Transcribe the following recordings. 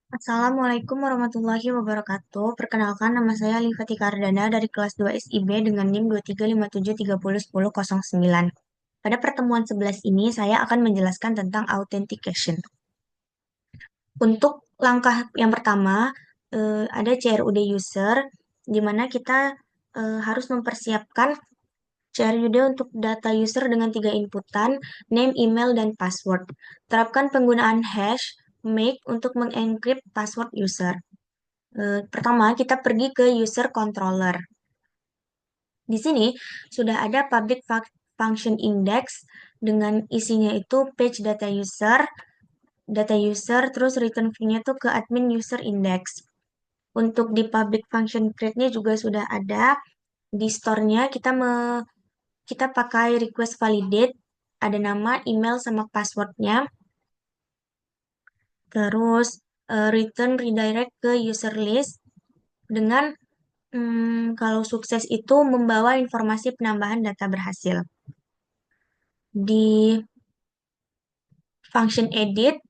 Assalamualaikum warahmatullahi wabarakatuh. Perkenalkan, nama saya Alifati Kardana dari kelas 2 SIB dengan NIM 2357301009. Pada pertemuan 11 ini, saya akan menjelaskan tentang authentication. Untuk langkah yang pertama, ada CRUD user, di mana kita harus mempersiapkan CRUD untuk data user dengan tiga inputan, name, email, dan password. Terapkan penggunaan hash, make untuk mengencrypt password user. Pertama, kita pergi ke user controller. Di sini sudah ada public function index dengan isinya itu page data user, terus return view-nya tuh ke admin user index. Untuk di public function create-nya juga sudah ada. Di store-nya kita pakai request validate, ada nama, email, sama password-nya. Terus return redirect ke user list dengan kalau sukses itu membawa informasi penambahan data berhasil. Di function edit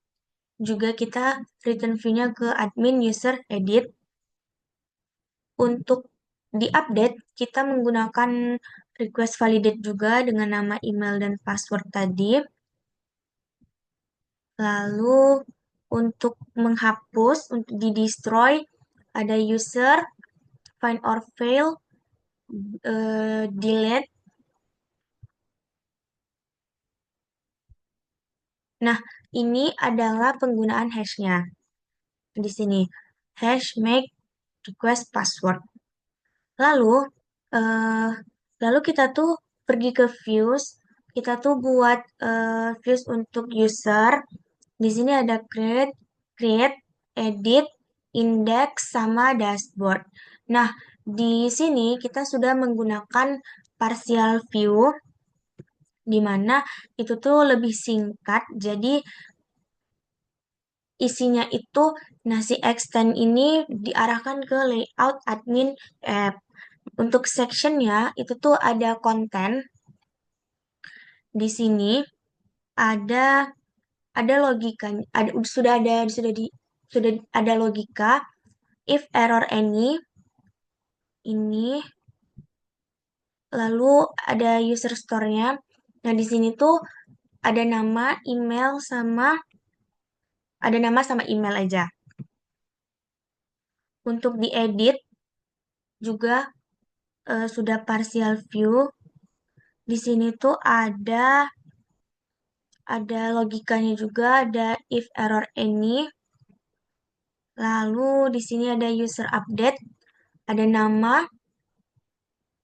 juga kita return view-nya ke admin user edit. Untuk di-update, kita menggunakan request validate juga dengan nama email dan password tadi. Lalu untuk menghapus, untuk di-destroy, ada user, find or fail, delete. Nah, ini adalah penggunaan hash-nya. Di sini, hash make request password. Lalu, eh, lalu kita tuh pergi ke views, kita tuh buat views untuk user. Di sini ada create, edit, index, sama dashboard. Nah, di sini kita sudah menggunakan partial view, di mana itu tuh lebih singkat. Jadi isinya itu, nah si extend ini diarahkan ke layout admin app. Untuk sectionnya itu tuh ada konten. Di sini ada logika, sudah ada logika. If error any ini, lalu ada user store-nya. Nah, di sini tuh ada nama, email, sama email aja. Untuk diedit juga sudah partial view. Di sini tuh ada logikanya juga, ada if error any. Lalu di sini ada user update, ada nama,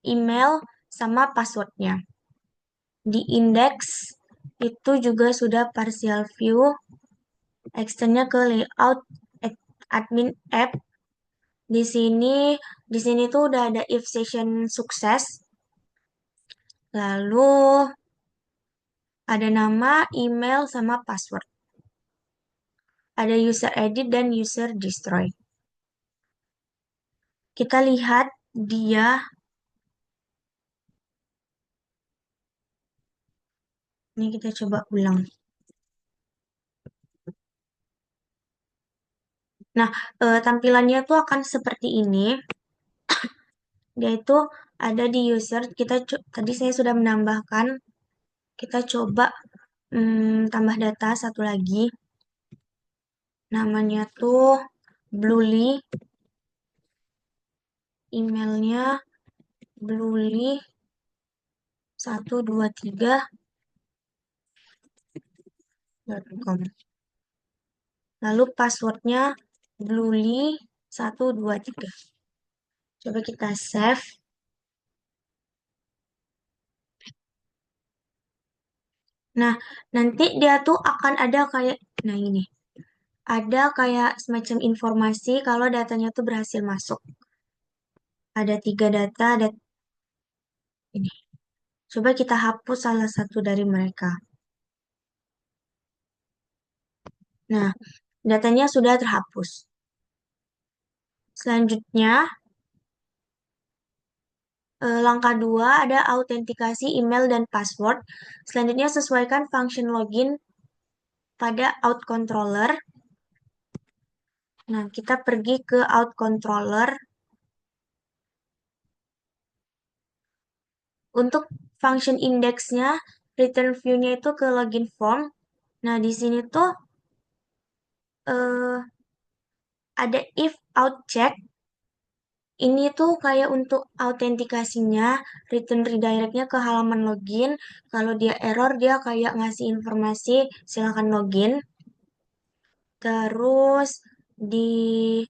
email, sama passwordnya. Di index itu juga sudah partial view, extendnya ke layout admin app. Di sini tuh udah ada if session sukses. Lalu ada nama, email, sama password. Ada user edit dan user destroy. Kita lihat dia. Ini kita coba ulang. Nah, tampilannya tuh akan seperti ini. Dia itu ada di user. Tadi saya sudah menambahkan. Kita coba tambah data satu lagi. Namanya tuh Bluely. Emailnya bluely123.com. Lalu passwordnya bluely123. Coba kita save. Nah, nanti dia tuh akan ada kayak, nah ini, ada kayak semacam informasi kalau datanya tuh berhasil masuk. Ada tiga data, ada ini. Coba kita hapus salah satu dari mereka. Nah, datanya sudah terhapus. Selanjutnya, langkah 2 ada autentikasi email dan password. Selanjutnya, sesuaikan function login pada out controller. Nah, kita pergi ke out controller. Untuk function index-nya, return view-nya itu ke login form. Nah, di sini tuh eh, ada if out check. Ini tuh kayak untuk autentikasinya, return redirect-nya ke halaman login. Kalau dia error, dia kayak ngasih informasi, silakan login. Terus di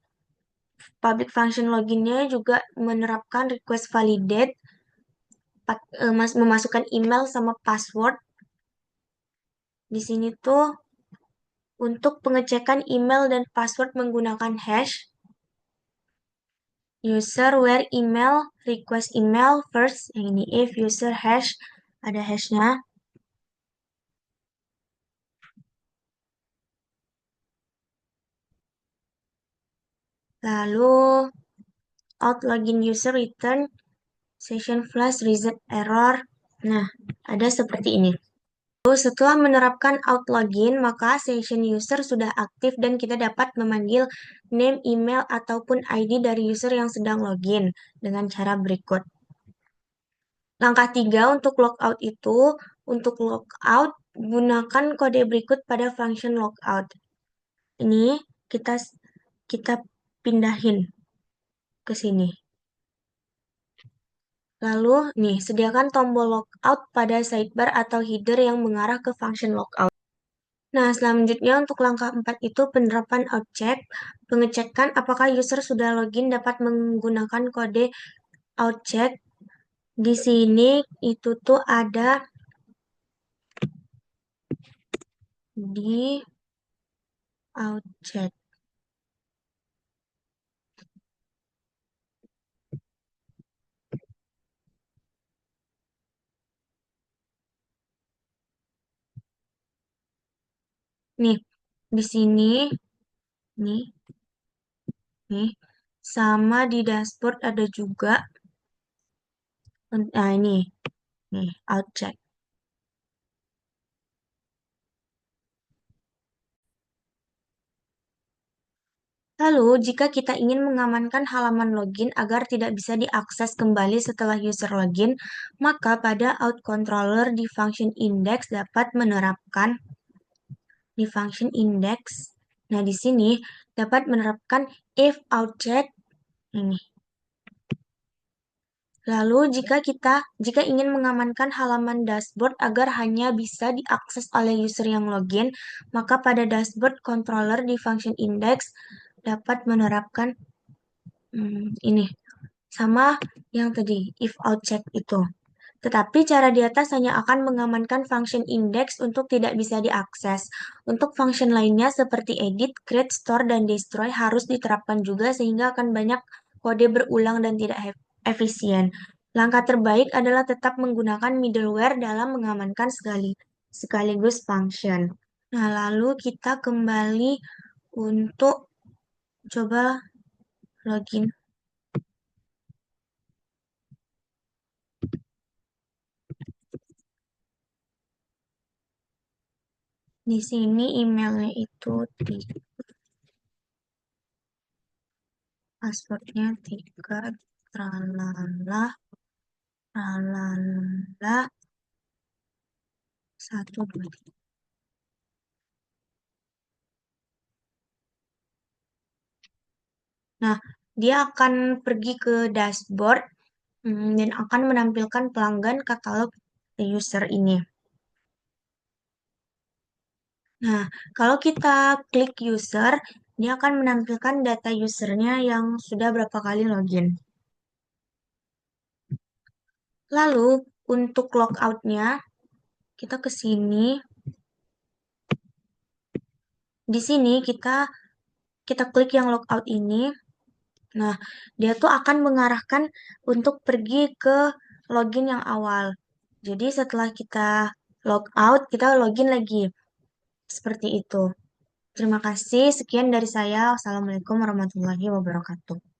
public function login-nya juga menerapkan request validate, memasukkan email sama password. Di sini tuh untuk pengecekan email dan password menggunakan hash, user where email, request email first, yang ini if user hash, ada hashnya. Lalu out login user return session flash reset error. Nah, ada seperti ini. Lalu setelah menerapkan out login, maka session user sudah aktif dan kita dapat memanggil name, email, ataupun ID dari user yang sedang login dengan cara berikut. Langkah 3 untuk logout itu, untuk logout, gunakan kode berikut pada function logout. Ini kita kita pindahin ke sini. Lalu, nih, sediakan tombol logout pada sidebar atau header yang mengarah ke function logout. Nah, selanjutnya untuk langkah 4 itu penerapan outcheck, pengecekan apakah user sudah login dapat menggunakan kode outcheck. Di sini itu tuh ada di outcheck. Nih, di sini, nih, nih, sama di dashboard ada juga. Nah, ini, nih, outcheck. Lalu, jika kita ingin mengamankan halaman login agar tidak bisa diakses kembali setelah user login, maka pada out controller di function index dapat menerapkan di function index. Nah, di sini dapat menerapkan if outcheck ini. Lalu, jika ingin mengamankan halaman dashboard agar hanya bisa diakses oleh user yang login, maka pada dashboard controller di function index dapat menerapkan ini sama yang tadi if out check itu. Tetapi cara di atas hanya akan mengamankan function index untuk tidak bisa diakses. Untuk function lainnya seperti edit, create, store, dan destroy harus diterapkan juga sehingga akan banyak kode berulang dan tidak efisien. Langkah terbaik adalah tetap menggunakan middleware dalam mengamankan sekaligus function. Nah, lalu kita kembali untuk coba login. Di sini emailnya itu passwordnya 3 tralala tralala 1 2 3. Nah, dia akan pergi ke dashboard dan akan menampilkan pelanggan katalog user ini. Nah, kalau kita klik user, dia akan menampilkan data usernya yang sudah berapa kali login. Lalu, untuk logout-nya, kita ke sini. Di sini kita klik yang logout ini. Nah, dia tuh akan mengarahkan untuk pergi ke login yang awal. Jadi setelah kita log out, kita login lagi. Seperti itu. Terima kasih. Sekian dari saya. Wassalamualaikum warahmatullahi wabarakatuh.